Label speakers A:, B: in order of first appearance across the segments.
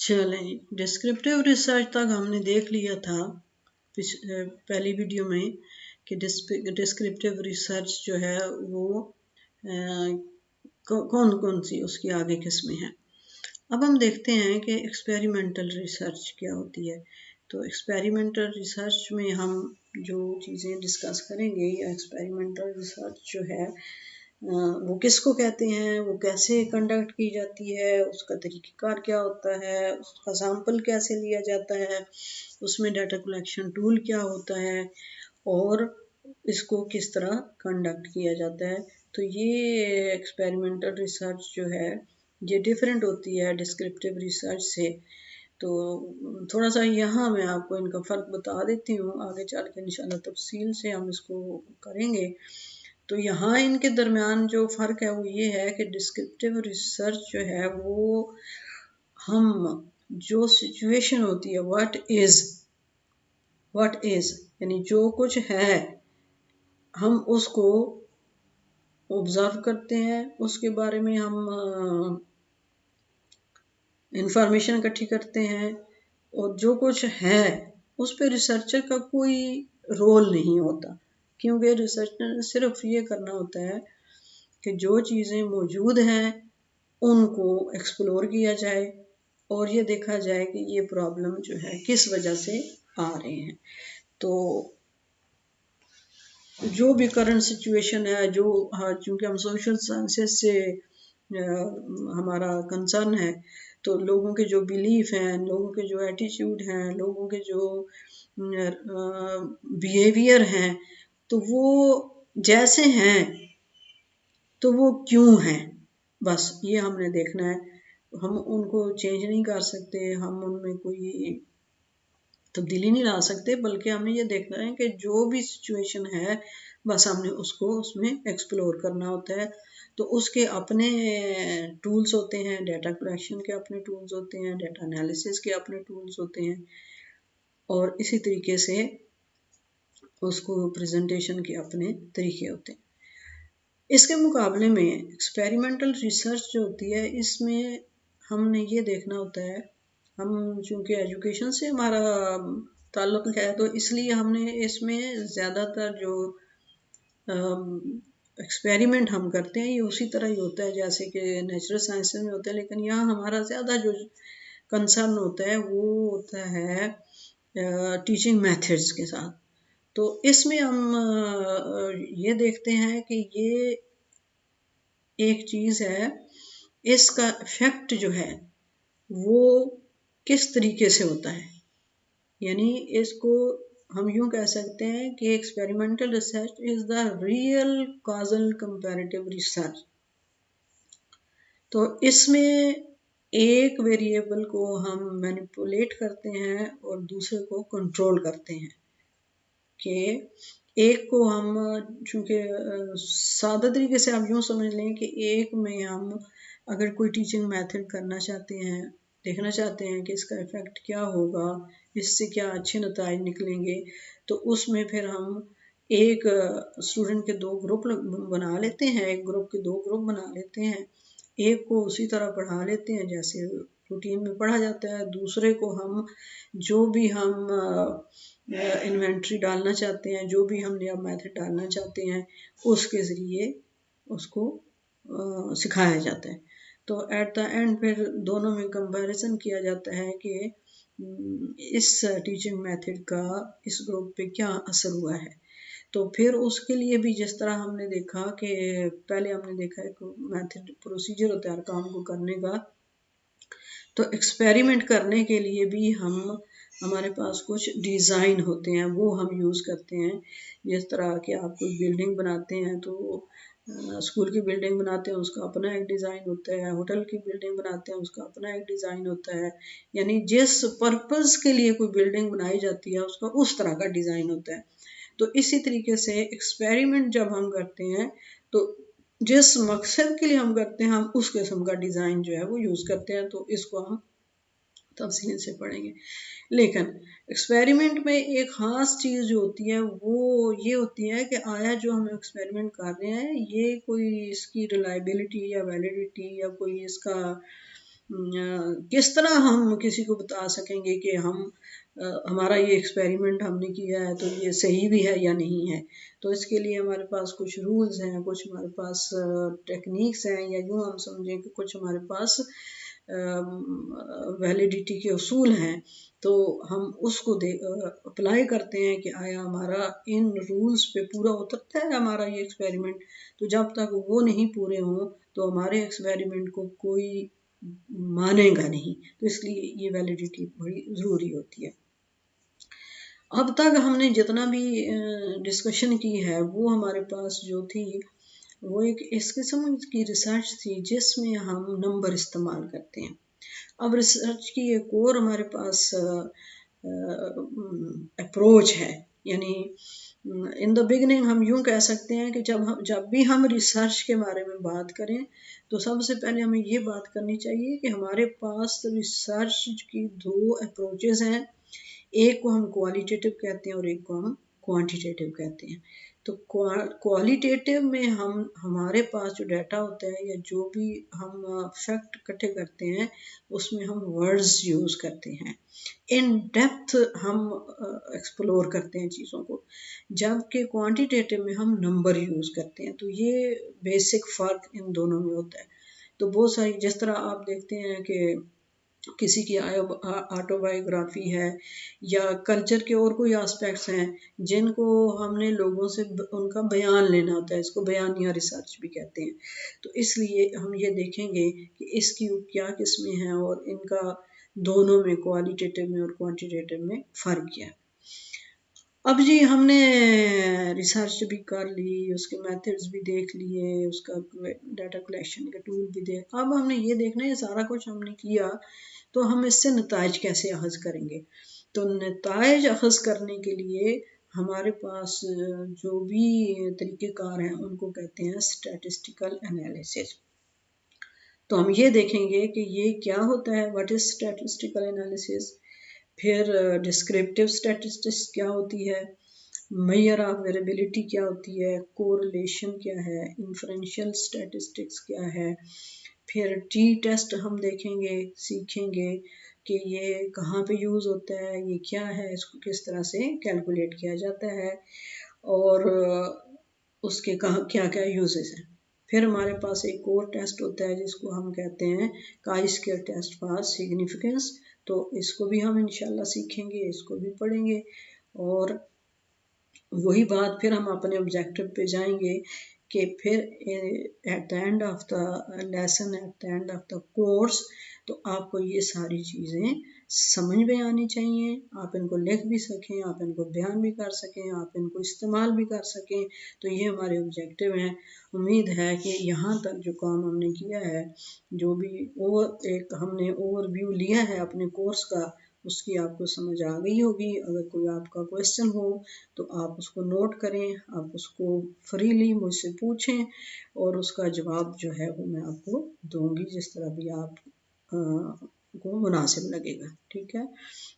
A: चलें, descriptive research तक हमने देख लिया था पहली वीडियो में कि डिस्क्रिप्टिव रिसर्च जो है वो कौन कौन सी उसकी आगे किस्में हैं। अब हम देखते हैं कि एक्सपेरिमेंटल रिसर्च क्या होती है। तो एक्सपेरिमेंटल रिसर्च में हम जो चीज़ें डिस्कस करेंगे या एक्सपेरिमेंटल रिसर्च जो है वो किसको कहते हैं, वो कैसे कंडक्ट की जाती है, उसका तरीक़ाकार क्या होता है, उसका सैंपल कैसे लिया जाता है, उसमें डाटा कलेक्शन टूल क्या होता है और इसको किस तरह कंडक्ट किया जाता है। तो ये एक्सपेरिमेंटल रिसर्च जो है ये डिफरेंट होती है डिस्क्रिप्टिव रिसर्च से। तो थोड़ा सा यहाँ मैं आपको इनका फ़र्क बता देती हूँ, आगे चल के इंशाल्लाह तफसील से हम इसको करेंगे। तो यहाँ इनके दरमियान जो फ़र्क है वो ये है कि डिस्क्रिप्टिव रिसर्च जो है वो हम जो सिचुएशन होती है व्हाट इज़ यानी जो कुछ है हम उसको ऑब्जर्व करते हैं, उसके बारे में हम इंफॉर्मेशन इकट्ठी करते हैं और जो कुछ है उस पर रिसर्चर का कोई रोल नहीं होता, क्योंकि रिसर्चर ने सिर्फ ये करना होता है कि जो चीज़ें मौजूद हैं उनको एक्सप्लोर किया जाए और ये देखा जाए कि ये प्रॉब्लम जो है किस वजह से आ रहे हैं। तो जो भी करंट सिचुएशन है, जो चूँकि हम सोशल साइंसेस से हमारा कंसर्न है, तो लोगों के जो बिलीफ हैं, लोगों के जो एटीट्यूड हैं, लोगों के जो बिहेवियर हैं, तो वो जैसे हैं तो वो क्यों हैं, बस ये हमने देखना है। हम उनको चेंज नहीं कर सकते, हम उनमें कोई तब्दीली नहीं ला सकते, बल्कि हमें ये देखना है कि जो भी सिचुएशन है बस हमने उसको उसमें एक्सप्लोर करना होता है। तो उसके अपने टूल्स होते हैं, डाटा कलेक्शन के अपने टूल्स होते हैं, डाटा एनालिसिस के अपने टूल्स होते हैं और इसी तरीके से उसको प्रेजेंटेशन के अपने तरीके होते हैं। इसके मुकाबले में एक्सपेरिमेंटल रिसर्च जो होती है इसमें हमने ये देखना होता है, हम चूँकि एजुकेशन से हमारा ताल्लुक़ है तो इसलिए हमने इसमें ज़्यादातर जो एक्सपेरिमेंट हम करते हैं ये उसी तरह ही होता है जैसे कि नेचुरल साइंसेस में होता है, लेकिन यहाँ हमारा ज़्यादा जो कंसर्न होता है वो होता है टीचिंग मेथड्स के साथ। तो इसमें हम ये देखते हैं कि ये एक चीज़ है, इसका इफ़ेक्ट जो है वो किस तरीके से होता है, यानी इसको हम यूँ कह सकते हैं कि experimental research is the real causal comparative research. तो इसमें एक वेरिएबल को हम मैनिपुलेट करते हैं और दूसरे को कंट्रोल करते हैं कि एक को हम चूँकि सादा तरीके से आप यूँ समझ लें कि एक में हम अगर कोई टीचिंग मेथड करना चाहते हैं, देखना चाहते हैं कि इसका इफ़ेक्ट क्या होगा, इससे क्या अच्छे नतीजे निकलेंगे, तो उसमें फिर हम एक स्टूडेंट के 2 ग्रुप बना लेते हैं, एक ग्रुप के 2 ग्रुप बना लेते हैं, एक को उसी तरह पढ़ा लेते हैं जैसे रूटीन में पढ़ा जाता है, दूसरे को हम जो भी हम इन्वेंट्री डालना चाहते हैं, जो भी हम नया मेथड डालना चाहते हैं उसके ज़रिए उसको सिखाया जाता है। तो एट द एंड फिर दोनों में कंपैरिजन किया जाता है कि इस टीचिंग मेथड का इस ग्रुप पे क्या असर हुआ है। तो फिर उसके लिए भी जिस तरह हमने देखा कि पहले हमने देखा एक मेथड प्रोसीजर होता है हर काम को करने का, तो एक्सपेरिमेंट करने के लिए भी हमारे पास कुछ डिज़ाइन होते हैं वो हम यूज़ करते हैं। जिस तरह कि आप कोई बिल्डिंग बनाते हैं तो स्कूल की बिल्डिंग बनाते हैं उसका अपना एक डिज़ाइन होता है, होटल की बिल्डिंग बनाते हैं उसका अपना एक डिज़ाइन होता है, यानी जिस पर्पज़ के लिए कोई बिल्डिंग बनाई जाती है उसका उस तरह का डिज़ाइन होता है। तो इसी तरीके से एक्सपेरिमेंट जब हम करते हैं तो जिस मकसद के लिए हम करते हैं हम उस किस्म का डिज़ाइन जो है वो यूज़ करते हैं, तो इसको हम तफसील से पढ़ेंगे। लेकिन एक्सपेरिमेंट में एक ख़ास चीज़ जो होती है वो ये होती है कि आया जो हम एक्सपेरिमेंट कर रहे हैं ये कोई इसकी रिलायबिलिटी या वैलिडिटी या कोई इसका किस तरह हम किसी को बता सकेंगे कि हमारा ये एक्सपेरिमेंट हमने किया है तो ये सही भी है या नहीं है। तो इसके लिए हमारे पास कुछ रूल्स हैं, कुछ हमारे पास टेक्निक्स हैं, या यूँ हम समझें कि कुछ हमारे पास वैलिडिटी के उसूल हैं। तो हम उसको अप्लाई करते हैं कि आया हमारा इन रूल्स पे पूरा उतरता है हमारा ये एक्सपेरिमेंट। तो जब तक वो नहीं पूरे हों तो हमारे एक्सपेरिमेंट को कोई मानेगा नहीं। तो इसलिए ये वैलिडिटी बड़ी ज़रूरी होती है। अब तक हमने जितना भी डिस्कशन की है वो हमारे पास जो थी वो एक इस किस्म की रिसर्च थी जिसमें हम नंबर इस्तेमाल करते हैं। अब रिसर्च की एक और हमारे पास अप्रोच है, यानी इन द बिगनिंग हम यूं कह सकते हैं कि जब भी हम रिसर्च के बारे में बात करें तो सबसे पहले हमें ये बात करनी चाहिए कि हमारे पास रिसर्च की दो अप्रोचेस हैं। एक को हम क्वालिटेटिव कहते हैं और एक को हम क्वांटिटेटिव कहते हैं। तो क्वालिटेटिव में हम हमारे पास जो डाटा होता है या जो भी हम फैक्ट इकट्ठे करते हैं उसमें हम वर्ड्स यूज करते हैं, इन डेप्थ हम एक्सप्लोर करते हैं चीज़ों को, जबकि क्वांटिटेटिव में हम नंबर यूज करते हैं। तो ये बेसिक फ़र्क इन दोनों में होता है। तो बहुत सारी जिस तरह आप देखते हैं कि किसी की ऑटोबायोग्राफी है या कल्चर के और कोई एस्पेक्ट्स हैं जिनको हमने लोगों से उनका बयान लेना होता है, इसको बयानिया रिसर्च भी कहते हैं। तो इसलिए हम ये देखेंगे कि इसकी क्या किस्में हैं और इनका दोनों में क्वालिटेटिव में और क्वांटिटेटिव में फ़र्क क्या है। अब जी हमने रिसर्च भी कर ली, उसके मेथड्स भी देख लिए, उसका डाटा कलेक्शन के टूल भी देख, अब हमने ये देखना है सारा कुछ हमने किया तो हम इससे नताइज कैसे अखज़ करेंगे। तो नताइज अखज़ करने के लिए हमारे पास जो भी तरीक़ेकार हैं उनको कहते हैं स्टैटिस्टिकल एनालिसिस। तो हम ये देखेंगे कि ये क्या होता है, व्हाट इज़ स्टैटिस्टिकल एनालिसिस। फिर डिस्क्रिप्टिव स्टैटिस्टिक्स क्या होती है, मेजर ऑफ वेरिएबिलिटी क्या होती है, कोरिलेशन क्या है, इन्फ्रेंशियल स्टैटिस्टिक्स क्या है। फिर टी टेस्ट हम देखेंगे, सीखेंगे कि ये कहाँ पे यूज़ होता है, ये क्या है, इसको किस तरह से कैलकुलेट किया जाता है और उसके कहाँ क्या क्या यूजेस हैं। फिर हमारे पास एक और टेस्ट होता है जिसको हम कहते हैं chi square test for significance. तो इसको भी हम इंशाल्लाह सीखेंगे, इसको भी पढ़ेंगे और वही बात फिर हम अपने ऑब्जेक्टिव पे जाएंगे कि फिर at the end of the lesson, at the end of the course, तो आपको ये सारी चीज़ें समझ में आनी चाहिए, आप इनको लिख भी सकें, आप इनको बयान भी कर सकें, आप इनको इस्तेमाल भी कर सकें। तो ये हमारे ऑब्जेक्टिव हैं। उम्मीद है कि यहाँ तक जो काम हमने किया है, जो भी एक हमने ओवरव्यू लिया है अपने कोर्स का, उसकी आपको समझ आ गई होगी। अगर कोई आपका क्वेश्चन हो तो आप उसको नोट करें, आप उसको फ्रीली मुझसे पूछें और उसका जवाब जो है वो मैं आपको दूंगी जिस तरह भी आप को मुनासिब लगेगा। ठीक है,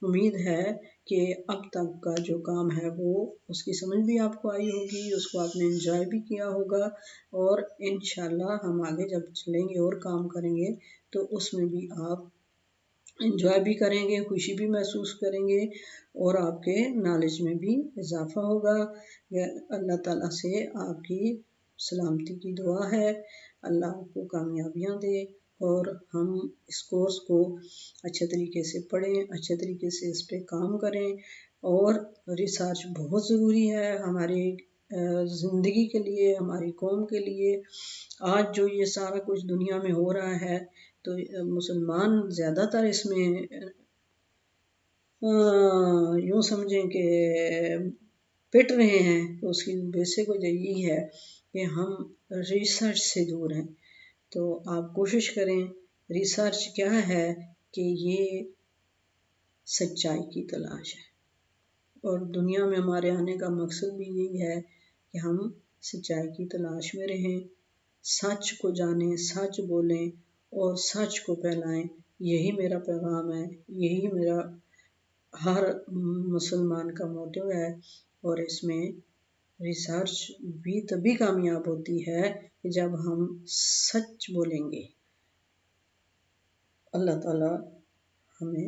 A: उम्मीद है कि अब तक का जो काम है वो उसकी समझ भी आपको आई होगी, उसको आपने एंजॉय भी किया होगा और इंशाल्लाह हम आगे जब चलेंगे और काम करेंगे तो उसमें भी आप एंजॉय भी करेंगे, खुशी भी महसूस करेंगे और आपके नॉलेज में भी इजाफा होगा। अल्लाह ताला से आपकी सलामती की दुआ है, अल्लाह आपको कामयाबियाँ दे और हम इस कोर्स को अच्छे तरीके से पढ़ें, अच्छे तरीके से इस पे काम करें। और रिसर्च बहुत ज़रूरी है हमारी ज़िंदगी के लिए, हमारी कौम के लिए। आज जो ये सारा कुछ दुनिया में हो रहा है तो मुसलमान ज़्यादातर इसमें यूँ समझें कि पिट रहे हैं। तो उसकी बेसिक वजह यही है कि हम रिसर्च से दूर हैं। तो आप कोशिश करें, रिसर्च क्या है कि ये सच्चाई की तलाश है और दुनिया में हमारे आने का मकसद भी यही है कि हम सच्चाई की तलाश में रहें, सच को जानें, सच बोलें और सच को फैलाएं। यही मेरा पैगाम है, यही मेरा हर मुसलमान का मोटिव है और इसमें रिसर्च भी तभी कामयाब होती है कि जब हम सच बोलेंगे अल्लाह ताला हमें